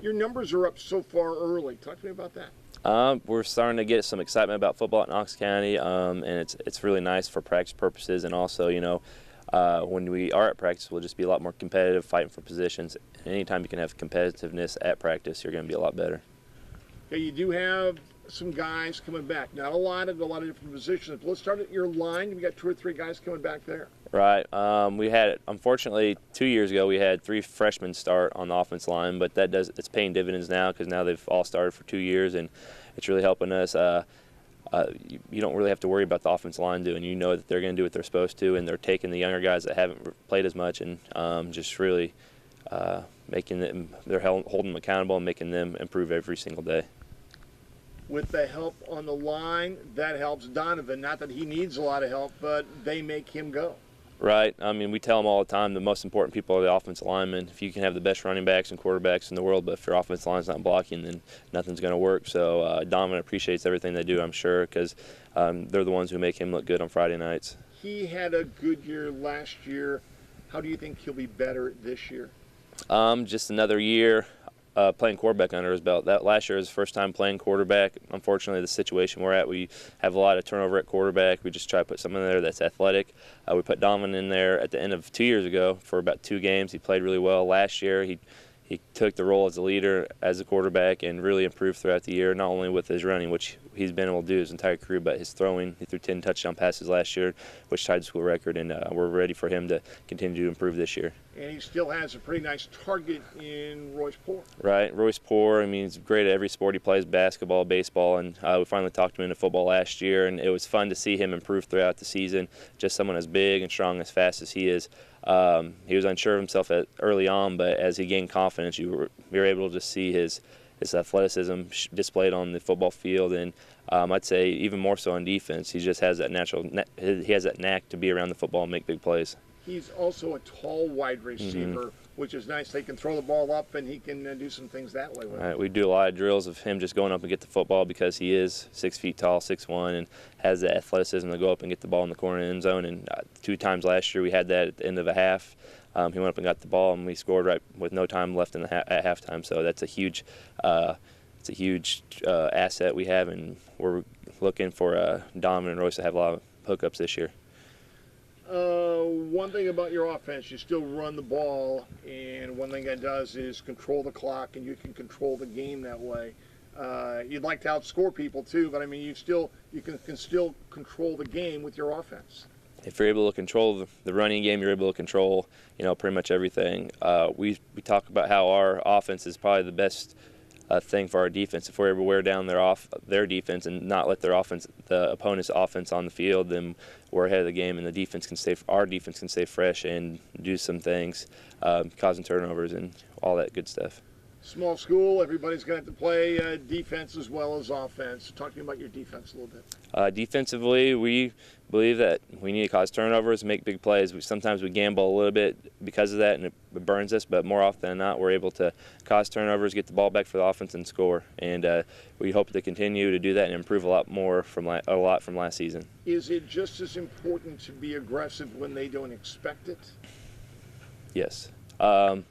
Your numbers are up so far early. Talk to me about that. We're starting to get some excitement about football at Knox County, and it's really nice for practice purposes, and also, when we are at practice, we'll just be a lot more competitive, fighting for positions. And anytime you can have competitiveness at practice, you're going to be a lot better. Okay, you do have some guys coming back. Not a lot of different positions. Let's start at your line. You got 2 or 3 guys coming back there. Right. We had, unfortunately, 2 years ago, we had 3 freshmen start on the offense line, but it's paying dividends now because now they've all started for 2 years, and it's really helping us. You don't really have to worry about the offensive line doing. You know that they're going to do what they're supposed to, and they're taking the younger guys that haven't played as much and just really making them, they're holding them accountable and making them improve every single day. With the help on the line, that helps Donovan. Not that he needs a lot of help, but they make him go. Right. I mean, we tell them all the time the most important people are the offensive linemen. If you can have the best running backs and quarterbacks in the world, but if your offensive line's not blocking, then nothing's going to work. So Donovan appreciates everything they do, I'm sure, because they're the ones who make him look good on Friday nights. He had a good year last year. How do you think he'll be better this year? Just another year playing quarterback under his belt. That last year was his first time playing quarterback. Unfortunately, the situation we're at, we have a lot of turnover at quarterback. We just try to put someone in there that's athletic. We put Donovan in there at the end of 2 years ago for about 2 games. He played really well. Last year, he took the role as a leader, as a quarterback, and really improved throughout the year, not only with his running, which he's been able to do his entire career, but his throwing. He threw 10 touchdown passes last year, which tied the school record, and we're ready for him to continue to improve this year. And he still has a pretty nice target in Royce Poor. Right, Royce Poor, I mean, he's great at every sport he plays, basketball, baseball, and we finally talked him into football last year, and it was fun to see him improve throughout the season. Just someone as big and strong, as fast as he is. He was unsure of himself early on, but as he gained confidence, you were able to see his athleticism displayed on the football field, and I'd say even more so on defense. He just has that he has that knack to be around the football and make big plays. He's also a tall wide receiver, which is nice. They can throw the ball up, and he can do some things that way with it. Right, we do a lot of drills of him just going up and get the football because he is 6 feet tall, 6'1", and has the athleticism to go up and get the ball in the corner of the end zone. And 2 times last year we had that at the end of a half. He went up and got the ball, and we scored right with no time left at halftime. So that's a huge asset we have, and we're looking for Donovan and Royce to have a lot of hookups this year. One thing about your offense, you still run the ball, and one thing that does is control the clock, and you can control the game that way. You'd like to outscore people too, but I mean, you can still control the game with your offense. If you're able to control the running game, you're able to control, pretty much everything. We talk about how our offense is probably the best thing for our defense. If we're able to wear down their defense and not let the opponent's offense on the field, then we're ahead of the game, and our defense can stay fresh and do some things, causing turnovers and all that good stuff. Small school, everybody's going to have to play defense as well as offense. Talk to me about your defense a little bit. Defensively, we believe that we need to cause turnovers, make big plays. Sometimes we gamble a little bit because of that, and it burns us, but more often than not, we're able to cause turnovers, get the ball back for the offense, and score. And we hope to continue to do that and improve a lot from last season. Is it just as important to be aggressive when they don't expect it? Yes. I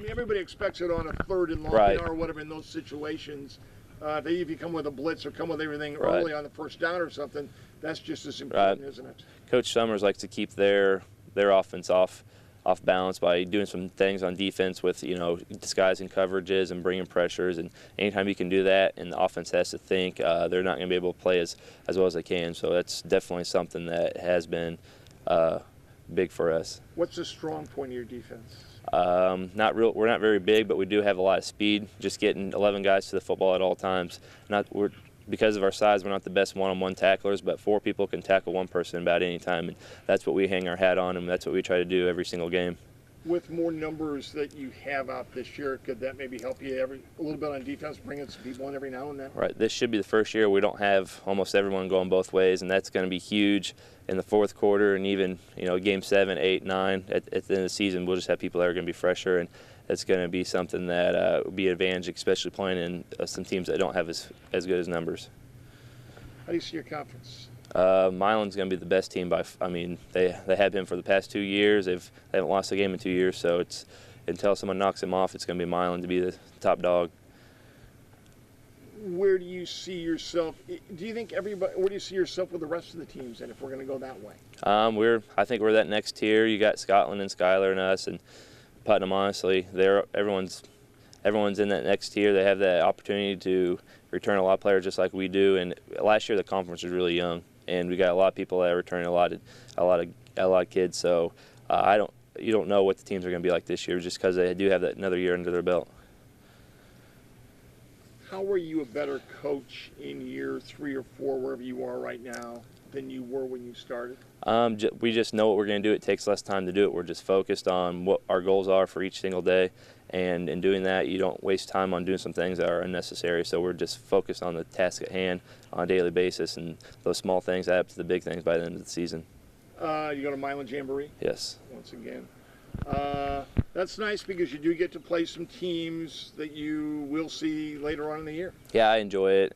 mean, everybody expects it on a 3rd and long, right, or whatever in those situations. If you come with a blitz or come with everything right, early on the first down or something, that's just as important, right, isn't it? Coach Summers likes to keep their offense off balance by doing some things on defense with, disguising coverages and bringing pressures. And anytime you can do that and the offense has to think, they're not going to be able to play as well as they can. So that's definitely something that has been big for us. What's the strong point of your defense? We're not very big, but we do have a lot of speed. Just getting 11 guys to the football at all times. Because of our size, we're not the best one-on-one tacklers, but 4 people can tackle 1 person about any time, and that's what we hang our hat on, and that's what we try to do every single game. With more numbers that you have out this year, could that maybe help you a little bit on defense, bringing some people in every now and then? Right. This should be the first year we don't have almost everyone going both ways, and that's going to be huge in the 4th quarter, and even game 7, 8, 9 at the end of the season. We'll just have people that are going to be fresher, and that's going to be something that will be an advantage, especially playing in some teams that don't have as good as numbers. How do you see your conference? Milan's going to be the best team they have been for the past 2 years. They haven't lost a game in 2 years, so it's until someone knocks him off, it's going to be Milan to be the top dog. Where do you see yourself? Do you think everybody? Where do you see yourself with the rest of the teams? And if we're going to go that way, I think we're that next tier. You got Scotland and Schuyler and us and Putnam. Honestly, everyone's in that next tier. They have that opportunity to return a lot of players just like we do. And last year the conference was really young, and we got a lot of people that are returning a lot of kids. So you don't know what the teams are going to be like this year just because they do have that another year under their belt. how are you a better coach in year 3 or 4, wherever you are right now, than you were when you started? We just know what we're going to do. It takes less time to do it. We're just focused on what our goals are for each single day. And in doing that, you don't waste time on doing some things that are unnecessary. So we're just focused on the task at hand on a daily basis. And those small things add up to the big things by the end of the season. You go to Milan Jamboree? Yes. Once again. That's nice because you do get to play some teams that you will see later on in the year. Yeah, I enjoy it.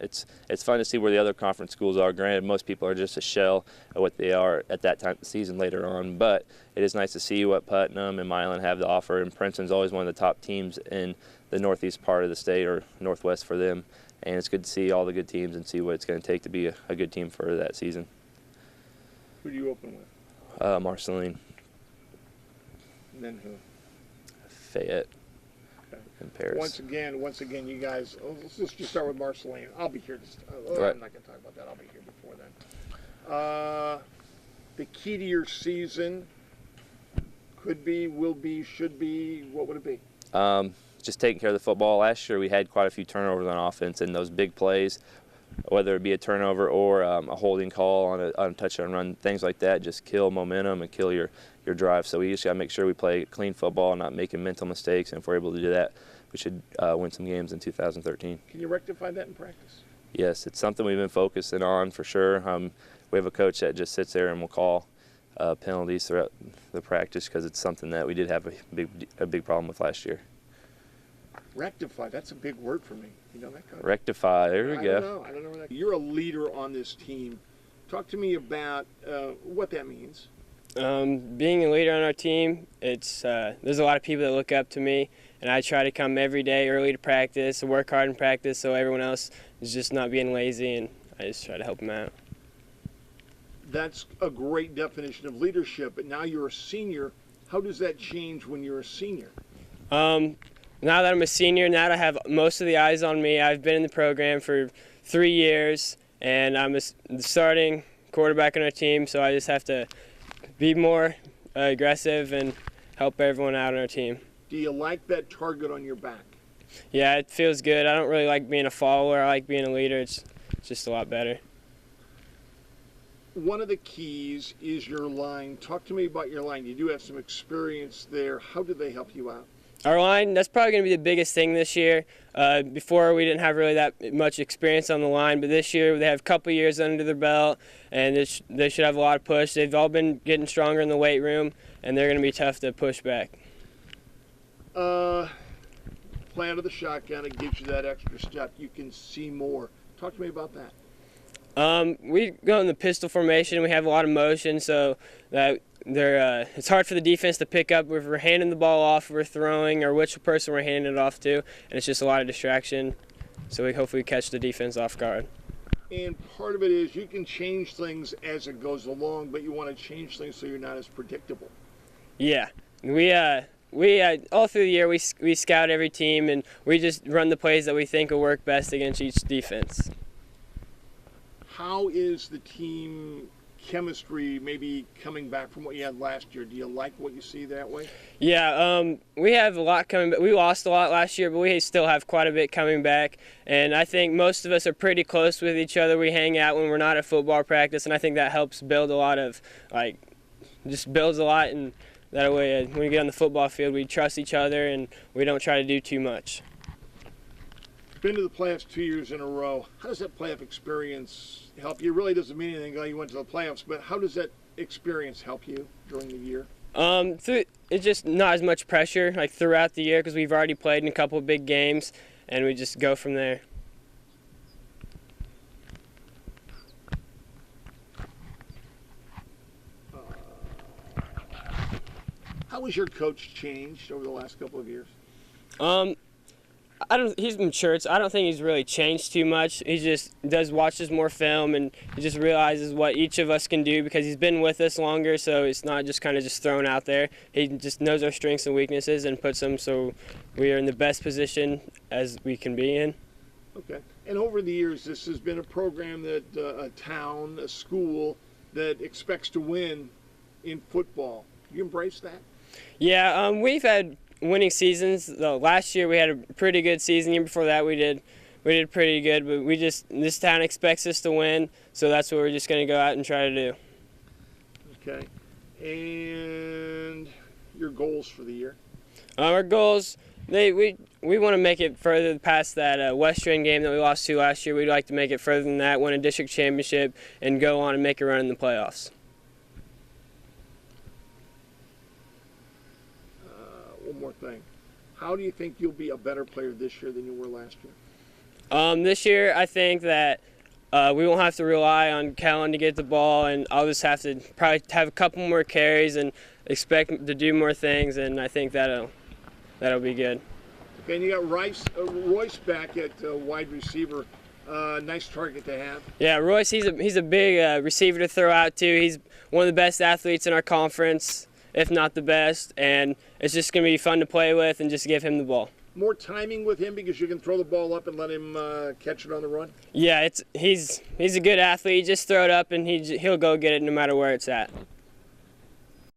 It's fun to see where the other conference schools are. Granted, most people are just a shell of what they are at that time of the season later on, but it is nice to see what Putnam and Milan have to offer, and Princeton's always one of the top teams in the northeast part of the state, or northwest for them, and it's good to see all the good teams and see what it's going to take to be a good team for that season. Who do you open with? Marceline. And then who? Fayette. Okay. And Paris. Once again, you guys, let's just start with Marceline. I'll be here. Right. I'm not going to talk about that. I'll be here before then. The key to your season could be, will be, should be, what would it be? Just taking care of the football. Last year we had quite a few turnovers on offense, and those big plays, whether it be a turnover or a holding call on a touchdown run, things like that just kill momentum and kill your drive. So we just got to make sure we play clean football, not making mental mistakes, and if we're able to do that, we should win some games in 2013. Can you rectify that in practice? Yes, it's something we've been focusing on for sure. We have a coach that just sits there and will call penalties throughout the practice because it's something that we did have a big problem with last year. Rectify, that's a big word for me. You know that, Coach? Rectify, there we go. I don't know where that. You're a leader on this team. Talk to me about what that means. Being a leader on our team, there's a lot of people that look up to me, and I try to come every day early to practice, work hard in practice, so everyone else is just not being lazy, and I just try to help them out. That's a great definition of leadership, but now you're a senior. How does that change when you're a senior? Now that I'm a senior, now that I have most of the eyes on me, I've been in the program for 3 years, and I'm the starting quarterback on our team, so I just have to be more aggressive and help everyone out on our team. Do you like that target on your back? Yeah, it feels good. I don't really like being a follower. I like being a leader. It's just a lot better. One of the keys is your line. Talk to me about your line. You do have some experience there. How did they help you out? Our line, that's probably going to be the biggest thing this year. Before, we didn't have really that much experience on the line, but this year they have a couple years under their belt, and they should have a lot of push. They've all been getting stronger in the weight room, and they're going to be tough to push back. Play out of the shotgun, it gives you that extra step. You can see more. Talk to me about that. We go in the pistol formation. We have a lot of motion, so that it's hard for the defense to pick up if we're handing the ball off, if we're throwing, or which person we're handing it off to, and it's just a lot of distraction. So we hopefully catch the defense off guard. And part of it is you can change things as it goes along, but you want to change things so you're not as predictable. Yeah, we all through the year we scout every team, and we just run the plays that we think will work best against each defense. How is the team chemistry maybe coming back from what you had last year? Do you like what you see that way? Yeah, we have a lot coming back. We lost a lot last year, but we still have quite a bit coming back. And I think most of us are pretty close with each other. We hang out when we're not at football practice, and I think that helps build a lot of, just builds a lot. And that way, when we get on the football field, we trust each other and we don't try to do too much. Been to the playoffs 2 years in a row. How does that playoff experience help you? It really doesn't mean anything you went to the playoffs, but how does that experience help you during the year? It's just not as much pressure throughout the year because we've already played in a couple of big games, and we just go from there. How How has your coach changed over the last couple of years? He's matured, so I don't think he's really changed too much. He just watches more film, and he just realizes what each of us can do because he's been with us longer, so it's not just kind of just thrown out there. He just knows our strengths and weaknesses and puts them so we are in the best position as we can be in. Okay. And over the years, this has been a program that a town, a school that expects to win in football. You embrace that? Yeah, we've had winning seasons. Last year we had a pretty good season. The year before that we did pretty good, but this town expects us to win, so that's what we're just going to go out and try to do. Okay. And your goals for the year? Our goals, we want to make it further past that Western game that we lost to last year. We'd like to make it further than that, win a district championship, and go on and make a run in the playoffs. One more thing. How do you think you'll be a better player this year than you were last year? This year, I think that we won't have to rely on Kellen to get the ball, and I'll just have to probably have a couple more carries and expect to do more things, and I think that'll be good. Okay, and you got Royce back at wide receiver. Nice target to have. Yeah, Royce, he's a big receiver to throw out to. He's one of the best athletes in our conference, if not the best, and it's just going to be fun to play with and just give him the ball. More timing with him because you can throw the ball up and let him catch it on the run? Yeah, he's a good athlete. You just throw it up and he'll go get it no matter where it's at.